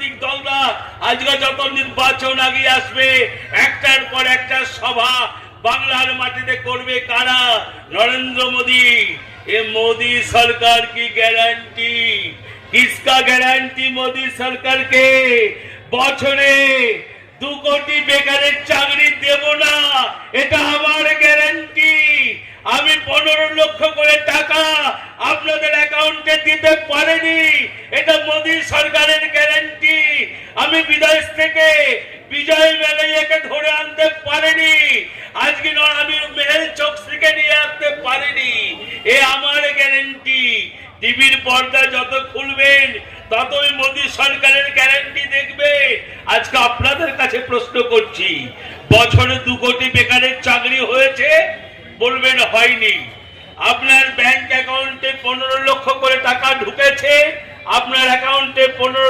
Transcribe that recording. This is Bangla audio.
রাজনৈতিক দলরা আজকে যত নির্বাচন আগে আসবে একটার পর একটা সভা বাংলার মাটিতে করবে কারা? नरेंद्र मोदी। ये मोदी सरकार की गारंटी, किसका गारंटी? मोदी सरकार के। বছরে 2 কোটি বেকারের চাকরি দেব না, এটা আমার গ্যারান্টি। আমি 15 লক্ষ করে টাকা আপনাদের অ্যাকাউন্টে দিতে পারিনি, এটা মোদি সরকারের গ্যারান্টি। আমি বিদেশ থেকে বিজয় মাল্যকে ধরে আনতে পারিনি, আজকে আমি মেহেল চোকসিকে নিয়ে আসতে পারিনি, এ আমার গ্যারান্টি। টিভির পর্দা যত খুলবেন ততই মোদি সরকারের গ্যারান্টি দেখবে। আজকে আপনাদের কাছে প্রশ্ন করছি, বছরে 2 কোটি বেকারের চাকরি হয়েছে? বলবেন হয়নি। আপনার ব্যাংক অ্যাকাউন্টে 15 লক্ষ করে টাকা ঢুকেছে, আপনার অ্যাকাউন্টে 15